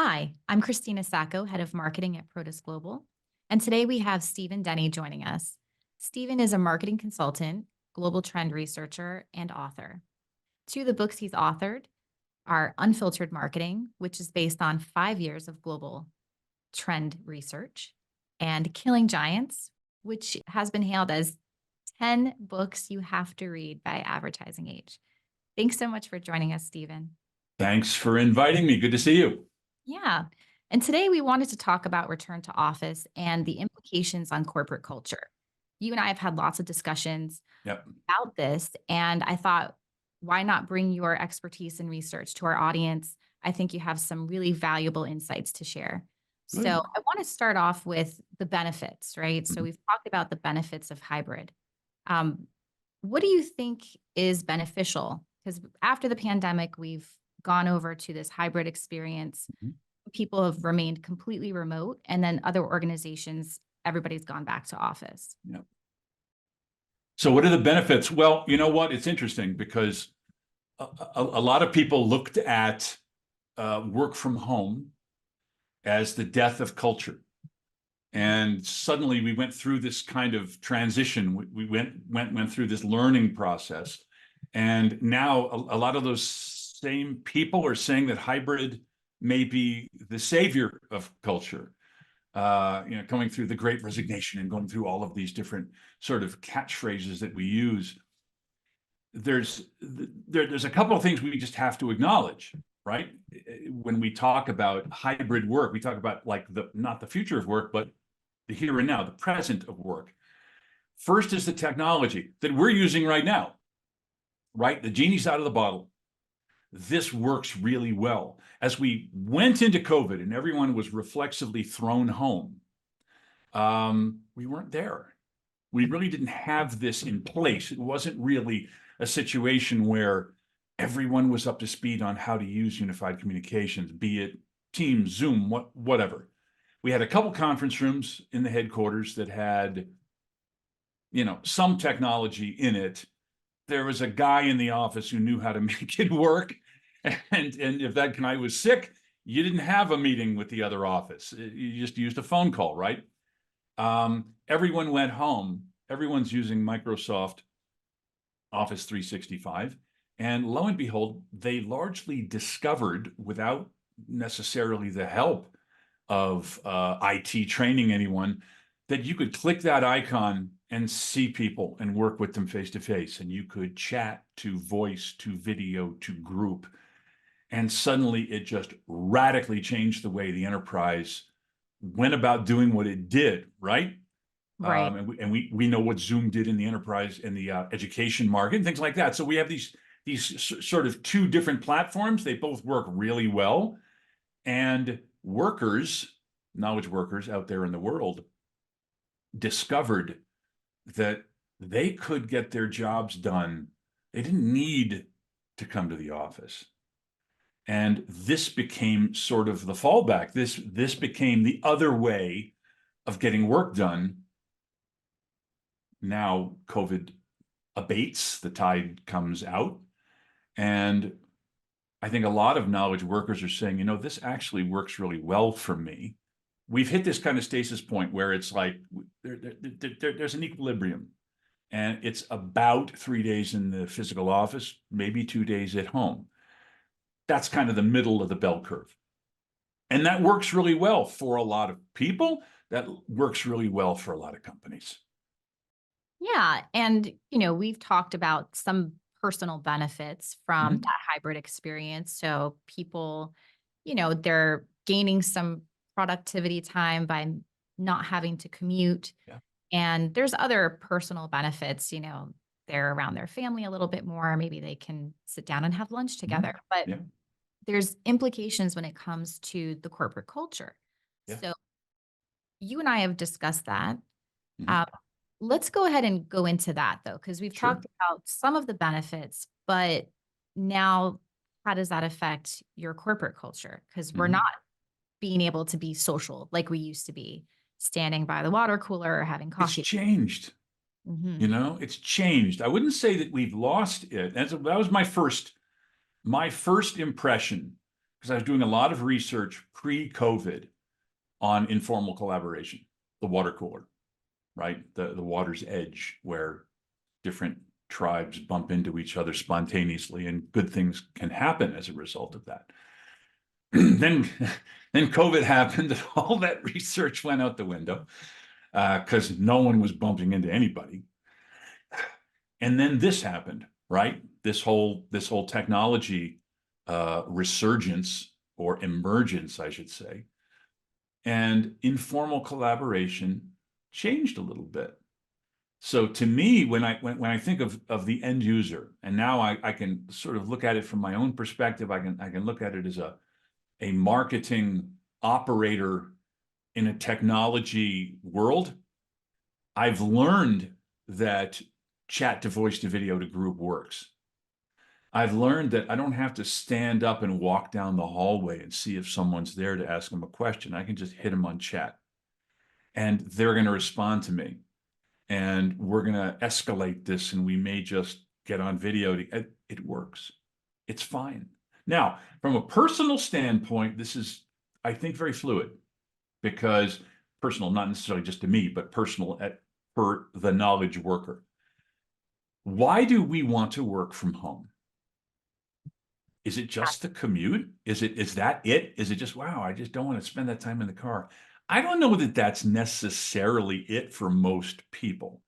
Hi, I'm Cristina Sacco, head of marketing at Protis Global. And today we have Stephen Denny joining us. Stephen is a marketing consultant, global trend researcher, and author. Two of the books he's authored are Unfiltered Marketing, which is based on 5 years of global trend research, and Killing Giants, which has been hailed as 10 books you have to read by Advertising Age. Thanks so much for joining us, Stephen. Thanks for inviting me. Good to see you. Yeah. And today we wanted to talk about return to office and the implications on corporate culture. You and I have had lots of discussions Yep. about this, and I thought, why not bring your expertise and research to our audience? I think you have some really valuable insights to share. So Good. I want to start off with the benefits, right? So Mhm. we've talked about the benefits of hybrid. Um, what do you think is beneficial? Because after the pandemic, we've gone over to this hybrid experience. Mhm. People have remained completely remote, and then other organizations, everybody's gone back to office. Yep. So what are the benefits? Well, you know what? It's interesting because a lot of people looked at work from home as the death of culture. And suddenly we went through this kind of transition. We went through this learning process. And now a lot of those same people are saying that hybrid may be the savior of culture. Going through the Great Resignation and going through all of these different sort of catchphrases that we use. There's a couple of things we just have to acknowledge, right? When we talk about hybrid work, we talk about like not the future of work, but the here and now, the present of work. First is the technology that we're using right now, right? The genie's out of the bottle. This works really well. As we went into COVID and everyone was reflexively thrown home, we weren't there. We really didn't have this in place. It wasn't really a situation where everyone was up to speed on how to use unified communications, be it Teams, Zoom, whatever. We had a couple conference rooms in the headquarters that had, some technology in it. There was a guy in the office who knew how to make it work. And if that guy was sick, you didn't have a meeting with the other office. You just used a phone call, right? Everyone went home. Everyone's using Microsoft Office 365. And lo and behold, they largely discovered, without necessarily the help of IT training anyone, that you could click that icon and see people and work with them face to face. And you could chat to voice, to video, to group. And suddenly it just radically changed the way the enterprise went about doing what it did, right? Right. And we know what Zoom did in the enterprise and the education market and things like that. So we have these sort of two different platforms. They both work really well. And knowledge workers out there in the world discovered that they could get their jobs done. They didn't need to come to the office. And this became sort of the fallback. This became the other way of getting work done. Now COVID abates, the tide comes out. And I think a lot of knowledge workers are saying, this actually works really well for me. We've hit this kind of stasis point where it's like there's an equilibrium. And it's about 3 days in the physical office, maybe 2 days at home. That's kind of the middle of the bell curve. And that works really well for a lot of people. That works really well for a lot of companies. Yeah. And, we've talked about some personal benefits from Mhm. that hybrid experience. So people, they're gaining some productivity time by not having to commute. Yeah. And there's other personal benefits, they're around their family a little bit more. Maybe they can sit down and have lunch together. Mhm. But Yeah. there's implications when it comes to the corporate culture. Yeah. So you and I have discussed that. Mhm. Um, let's go ahead and go into that though, because we've Sure. talked about some of the benefits, but now how does that affect your corporate culture? Because we're not Mhm. being able to be social like we used to be, standing by the water cooler or having It's coffee. changed. Hmm. It's changed. I wouldn't say that we've lost it. That was my first impression because I was doing a lot of research pre-COVID on informal collaboration, the water cooler, right? The water's edge, where different tribes bump into each other spontaneously and good things can happen as a result of that. then COVID happened and all that research went out the window because no one was bumping into anybody. And then this happened, right? This whole technology resurgence or emergence, I should say, and informal collaboration changed a little bit. So to me, when I think of the end user, and now I can sort of look at it from my own perspective, I can look at it as a marketing operator in a technology world. I've learned that chat to voice to video to group works. I've learned that I don't have to stand up and walk down the hallway and see if someone's there to ask them a question. I can just hit them on chat and they're going to respond to me. And we're going to escalate this and we may just get on video. It works. It's fine. Now, from a personal standpoint, this is, I think, very fluid because personal, not necessarily just to me, but personal for the knowledge worker. Why do we want to work from home? Is it just the commute? Is that it? Is it just, wow, I just don't want to spend that time in the car? I don't know that that's necessarily it for most people.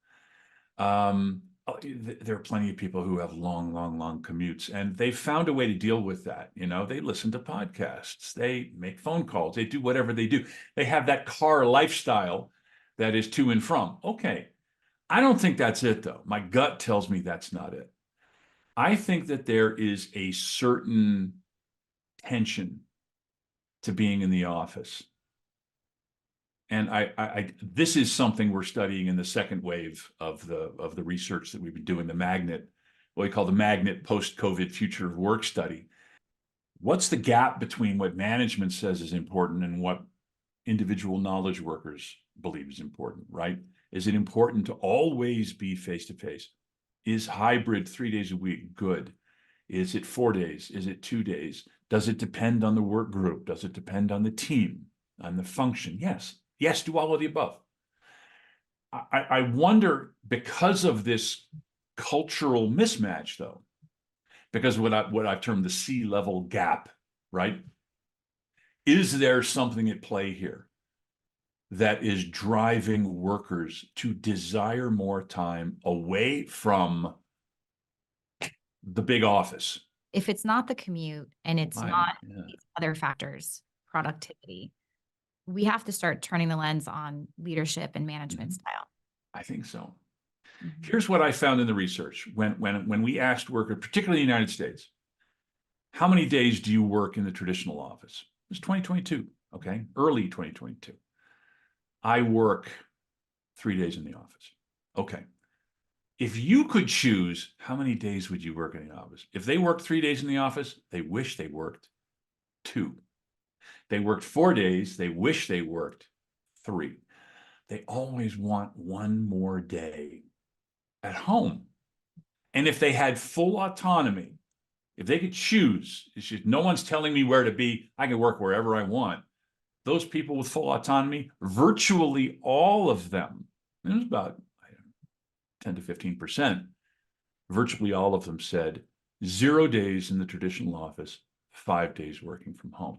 There are plenty of people who have long commutes, and they've found a way to deal with that. You know, they listen to podcasts, they make phone calls, they do whatever they do. They have that car lifestyle that is to and from. Okay. I don't think that's it, though. My gut tells me that's not it. I think that there is a certain tension to being in the office. And this is something we're studying in the second wave of the research that we've been doing, the magnet, what we call the magnet post-COVID future of work study. What's the gap between what management says is important and what individual knowledge workers believe is important, right? Is it important to always be face-to-face? Is hybrid 3 days a week good? Is it 4 days? Is it 2 days? Does it depend on the work group? Does it depend on the team, on the function? Yes. Yes to all of the above. I wonder, because of this cultural mismatch, though, because what I've termed the C-level gap, right? Is there something at play here that is driving workers to desire more time away from the big office? If it's not the commute and it's not these other factors, productivity, we have to start turning the lens on leadership and management style. I think so. Here's what I found in the research. When we asked workers, particularly in the United States, how many days do you work in the traditional office? It was 2022, okay? Early 2022. I work 3 days in the office. Okay. If you could choose, how many days would you work in the office? If they worked 3 days in the office, they wish they worked 2. They worked 4 days, they wish they worked 3. They always want one more day at home. And if they had full autonomy, if they could choose, no one's telling me where to be, I can work wherever I want. Those people with full autonomy, virtually all of them, it was about 10 to 15%, virtually all of them said 0 days in the traditional office, 5 days working from home.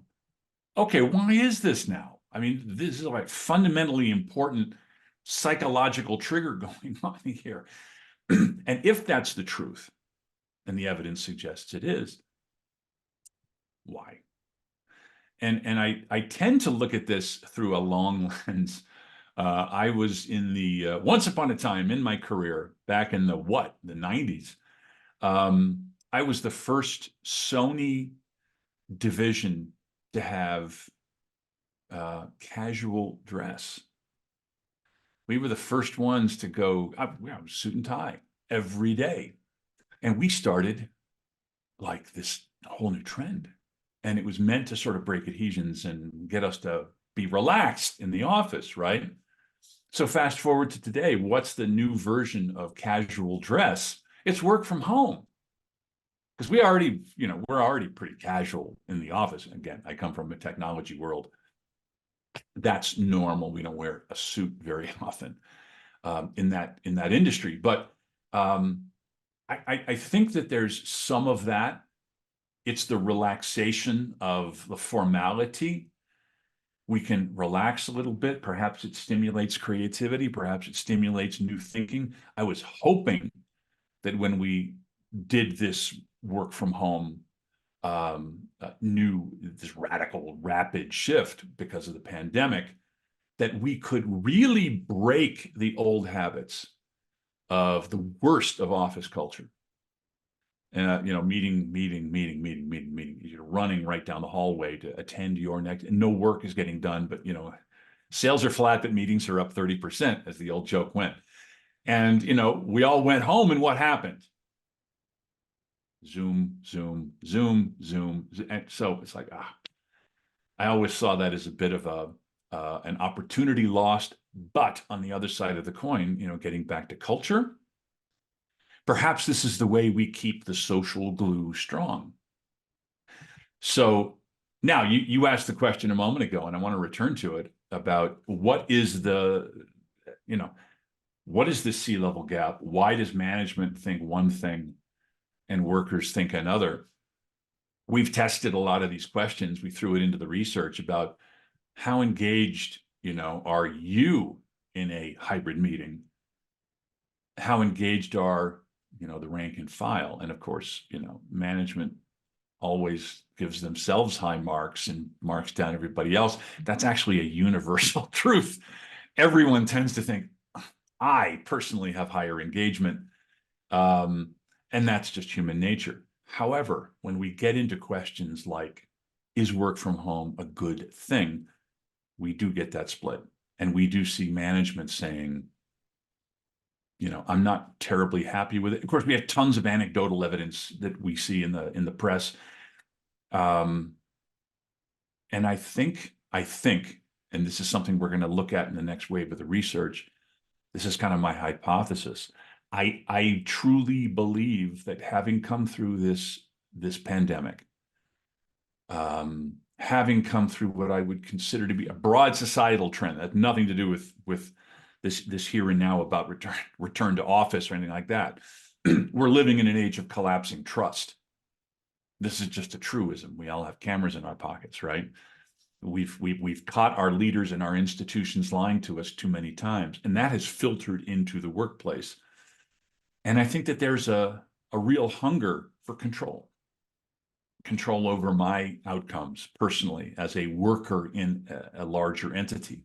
Okay, why is this now? I mean, this is like fundamentally important psychological trigger going on here. And if that's the truth, and the evidence suggests it is, why? And I tend to look at this through a long lens. I was in the, once upon a time in my career, back in the 90s, I was the first Sony division to have casual dress. We were the first ones to go suit and tie every day. And we started like this whole new trend. And it was meant to sort of break adhesions and get us to be relaxed in the office, right? So fast forward to today, what's the new version of casual dress? It's work from home. because we're already pretty casual in the office. Again, I come from a technology world. That's normal. We don't wear a suit very often in that industry. But I think that there's some of that. It's the relaxation of the formality. We can relax a little bit. Perhaps it stimulates creativity. Perhaps it stimulates new thinking. I was hoping that when we did this work from home, this radical, rapid shift because of the pandemic, that we could really break the old habits of the worst of office culture. Meeting. You're running right down the hallway to attend your next, and no work is getting done, but sales are flat, but meetings are up 30%, as the old joke went. And we all went home, and what happened? Zoom. And so it's like, I always saw that as a bit of an opportunity lost, but on the other side of the coin, getting back to culture, perhaps this is the way we keep the social glue strong. So now you asked the question a moment ago, and I want to return to it about what is the C-level gap? Why does management think one thing and workers think another? We've tested a lot of these questions. We threw it into the research about how engaged, are you in a hybrid meeting? How engaged are, the rank and file? And of course, management always gives themselves high marks and marks down everybody else. That's actually a universal truth. Everyone tends to think, I personally have higher engagement. And that's just human nature. However, when we get into questions like, is work from home a good thing? We do get that split. And we do see management saying, I'm not terribly happy with it. Of course, we have tons of anecdotal evidence that we see in the press. And I think, and this is something we're going to look at in the next wave of the research, this is kind of my hypothesis. I truly believe that having come through this pandemic, having come through what I would consider to be a broad societal trend, that had nothing to do with this here and now about return to office or anything like that. We're living in an age of collapsing trust. This is just a truism. We all have cameras in our pockets, right? We've caught our leaders and our institutions lying to us too many times, and that has filtered into the workplace. And I think that there's a real hunger for control over my outcomes personally as a worker in a larger entity.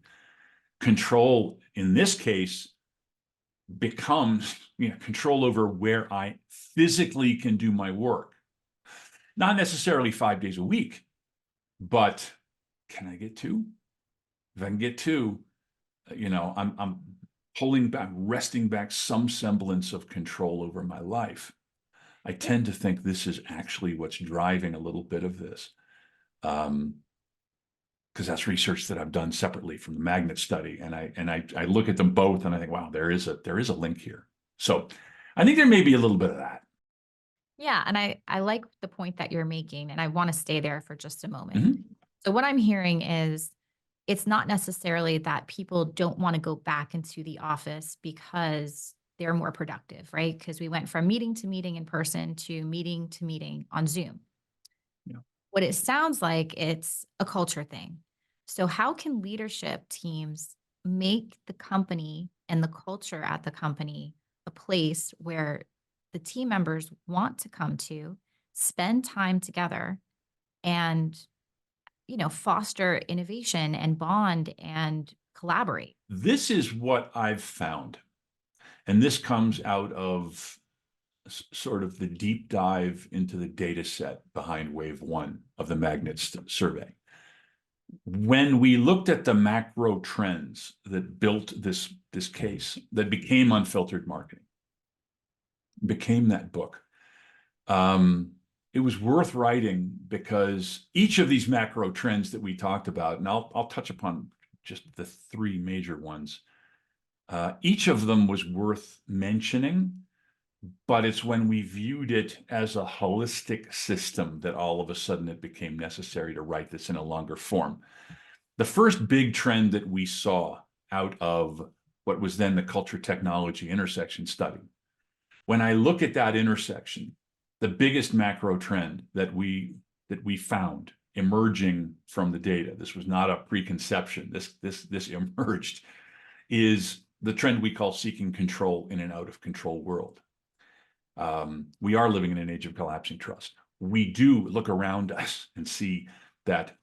Control in this case becomes control over where I physically can do my work. Not necessarily 5 days a week, but can I get 2? If I can get 2, I'm pulling back, wresting back some semblance of control over my life. I tend to think this is actually what's driving a little bit of this. Because that's research that I've done separately from the magnet study. And I look at them both and I think, wow, there is a link here. So I think there may be a little bit of that. Yeah. And I like the point that you're making, and I want to stay there for just a moment. So what I'm hearing is it's not necessarily that people don't want to go back into the office because they're more productive, right? Because we went from meeting to meeting in person to meeting on Zoom. Yeah. What it sounds like, it's a culture thing. So how can leadership teams make the company and the culture at the company a place where the team members want to come to, spend time together, and foster innovation and bond and collaborate? This is what I've found. And this comes out of sort of the deep dive into the data set behind wave 1 of the magnet survey. When we looked at the macro trends that built this case, that became Unfiltered Marketing, became that book, it was worth writing because each of these macro trends that we talked about, and I'll touch upon just the 3 major ones, each of them was worth mentioning but it's when we viewed it as a holistic system that all of a sudden it became necessary to write this in a longer form. The first big trend that we saw out of what was then the culture technology intersection study, when I look at that intersection, the biggest macro trend that we found emerging from the data, this was not a preconception, this emerged, is the trend we call seeking control in an out of control world. We are living in an age of collapsing trust. We do look around us and see that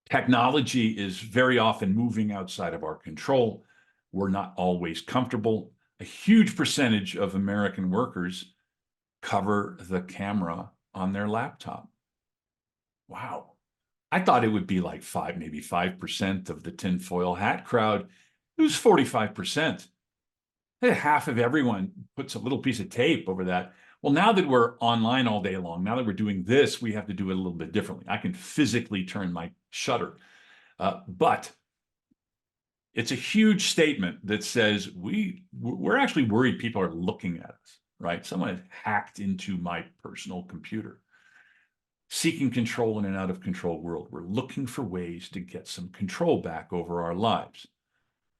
technology is very often moving outside of our control. We're not always comfortable. A huge percentage of American workers cover the camera on their laptop. Wow. I thought it would be like maybe 5% of the tinfoil hat crowd. It was 45%. Half of everyone puts a little piece of tape over that. Well, now that we're online all day long, now that we're doing this, we have to do it a little bit differently. I can physically turn my shutter. But it's a huge statement that says we're actually worried people are looking at us, right? Someone has hacked into my personal computer. Seeking control in an out of control world. We're looking for ways to get some control back over our lives.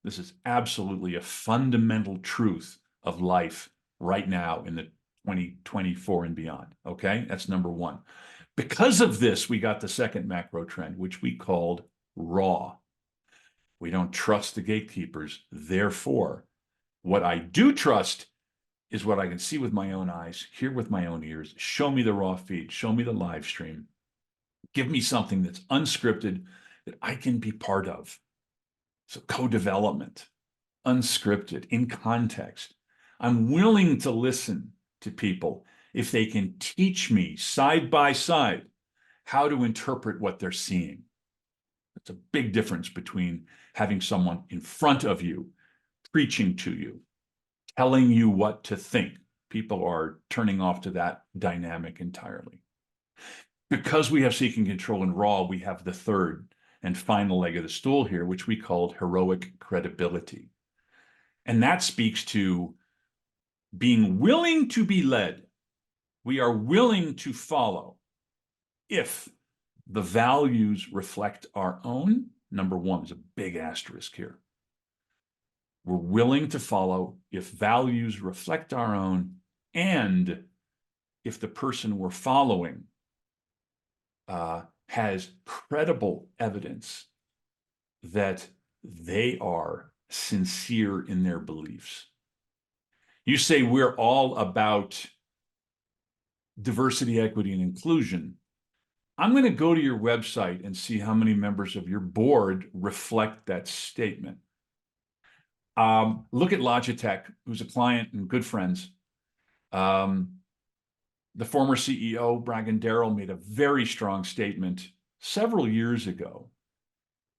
This is absolutely a fundamental truth of life right now in the 2024 and beyond. Okay, that's number one. Because of this, we got the second macro trend, which we called raw. We don't trust the gatekeepers. Therefore, what I do trust is what I can see with my own eyes, hear with my own ears. Show me the raw feed, show me the live stream. Give me something that's unscripted that I can be part of. So co-development, unscripted, in context. I'm willing to listen to people if they can teach me side by side how to interpret what they're seeing. That's a big difference between having someone in front of you, preaching to you, telling you what to think. People are turning off to that dynamic entirely. Because we have seeking control and raw, we have the third and final leg of the stool here, which we called heroic credibility. And that speaks to being willing to be led. We are willing to follow if the values reflect our own. Number one is a big asterisk here. We're willing to follow if values reflect our own and if the person we're following has credible evidence that they are sincere in their beliefs. You say we're all about diversity, equity, and inclusion. I'm going to go to your website and see how many members of your board reflect that statement. Look at Logitech, who's a client and good friends. The former CEO, Bragan Darrell, made a very strong statement several years ago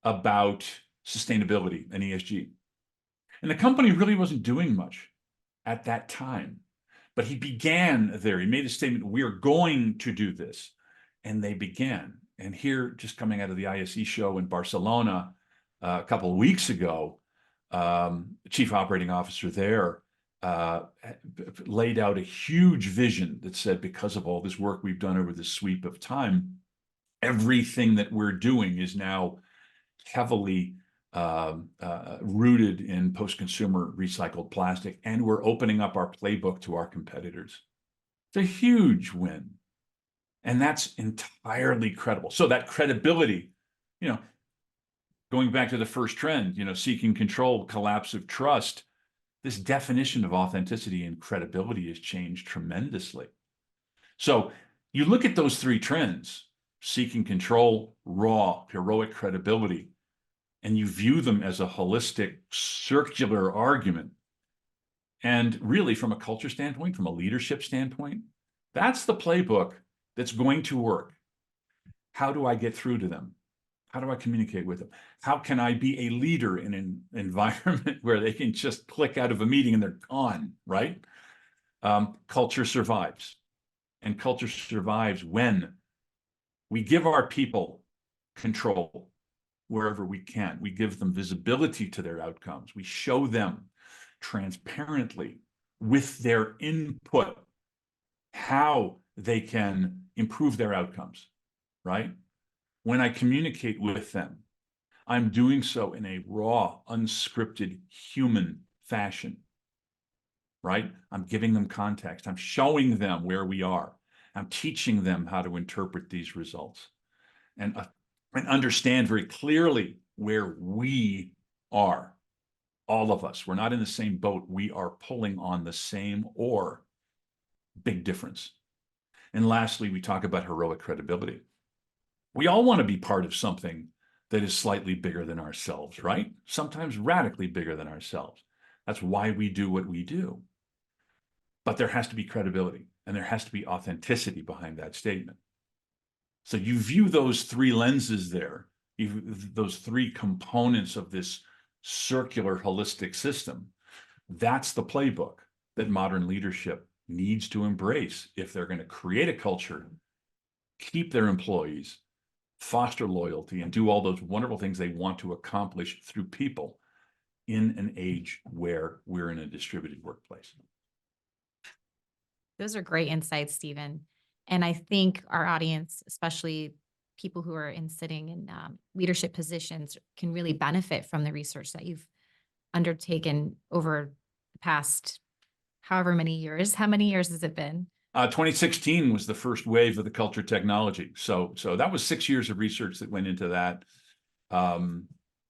about sustainability and ESG. And the company really wasn't doing much at that time. But he began there. He made a statement, we're going to do this. And they began. And here, just coming out of the ISE show in Barcelona a couple of weeks ago, the chief operating officer there laid out a huge vision that said, because of all this work we've done over the sweep of time, everything that we're doing is now heavily rooted in post-consumer recycled plastic, and we're opening up our playbook to our competitors. It's a huge win. And that's entirely credible. So that credibility, going back to the first trend, seeking control, collapse of trust, this definition of authenticity and credibility has changed tremendously. So you look at those three trends, seeking control, raw, heroic credibility, and you view them as a holistic, circular argument. And really, from a culture standpoint, from a leadership standpoint, that's the playbook that's going to work. How do I get through to them? How do I communicate with them? How can I be a leader in an environment where they can just click out of a meeting and they're gone, right? Culture survives. And culture survives when we give our people control wherever we can. We give them visibility to their outcomes. We show them transparently with their input, how they can improve their outcomes, right? When I communicate with them, I'm doing so in a raw, unscripted, human fashion, right? I'm giving them context. I'm showing them where we are. I'm teaching them how to interpret these results and understand very clearly where we are. All of us, we're not in the same boat. We are pulling on the same oar. Big difference. And lastly, we talk about heroic credibility. We all want to be part of something that is slightly bigger than ourselves, right? Sometimes radically bigger than ourselves. That's why we do what we do. But there has to be credibility and there has to be authenticity behind that statement. So you view those three lenses there, those three components of this circular holistic system. That's the playbook that modern leadership needs to embrace if they're going to create a culture, keep their employees, foster loyalty, and do all those wonderful things they want to accomplish through people in an age where we're in a distributed workplace. Those are great insights, Stephen. And I think our audience, especially people who are sitting in leadership positions, can really benefit from the research that you've undertaken over the past however many years. How many years has it been? 2016 was the first wave of the culture technology. So that was 6 years of research that went into that.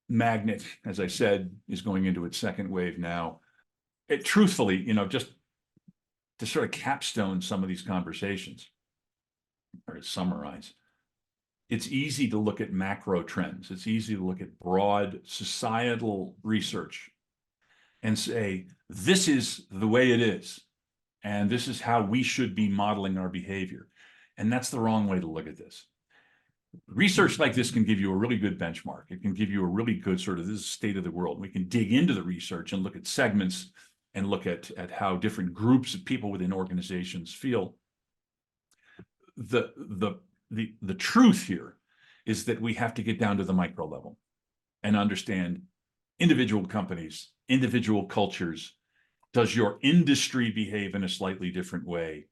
Magnet, as I said, is going into its second wave now. Truthfully, just to sort of capstone some of these conversations, or to summarize, it's easy to look at macro trends. It's easy to look at broad societal research and say, this is the way it is. And this is how we should be modeling our behavior. And that's the wrong way to look at this. Research like this can give you a really good benchmark. It can give you a really good sort of, this is state of the world. We can dig into the research and look at segments and look at how different groups of people within organizations feel. The truth here is that we have to get down to the micro level and understand individual companies, individual cultures. Does your industry behave in a slightly different way?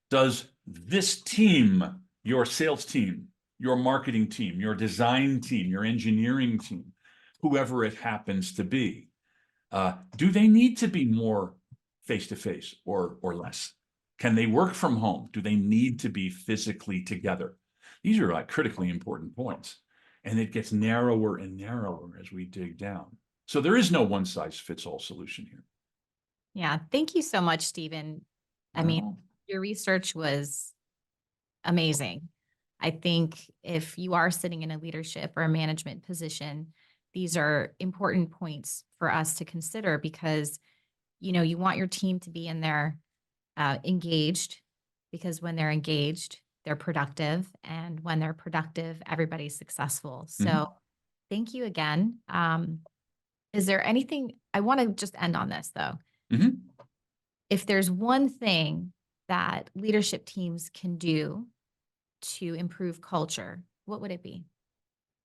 Does this team, your sales team, your marketing team, your design team, your engineering team, whoever it happens to be, do they need to be more face-to-face or less? Can they work from home? Do they need to be physically together? These are critically important points. And it gets narrower and narrower as we dig down. So there is no one-size-fits-all solution here. Yeah. Thank you so much, Stephen. I mean, your research was amazing. I think if you are sitting in a leadership or a management position, these are important points for us to consider because, you want your team to be in there engaged, because when they're engaged, they're productive. And when they're productive, everybody's successful. So thank you again. Is there anything, I want to just end on this though. If there's one thing that leadership teams can do to improve culture, what would it be?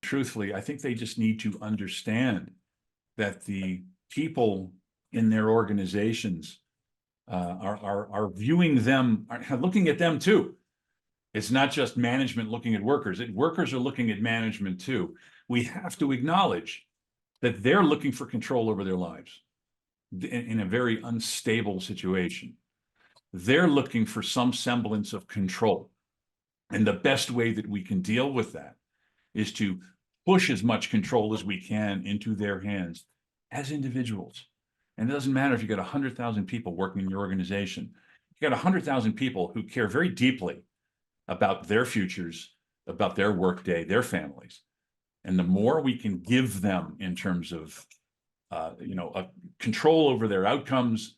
Truthfully, I think they just need to understand that the people in their organizations are viewing them, are looking at them too. It's not just management looking at workers. Workers are looking at management too. We have to acknowledge that they're looking for control over their lives in a very unstable situation. They're looking for some semblance of control. And the best way that we can deal with that is to push as much control as we can into their hands as individuals. And it doesn't matter if you got 100,000 people working in your organization. You got 100,000 people who care very deeply about their futures, about their workday, their families. And the more we can give them in terms of control over their outcomes,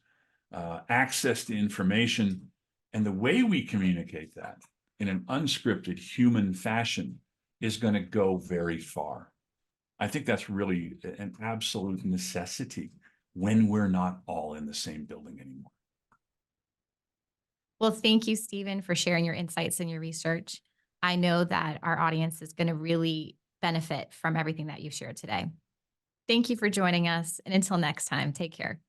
access to information, and the way we communicate that in an unscripted human fashion is going to go very far. I think that's really an absolute necessity when we're not all in the same building anymore. Well, thank you, Stephen, for sharing your insights and your research. I know that our audience is going to really benefit from everything that you've shared today. Thank you for joining us. And until next time, take care.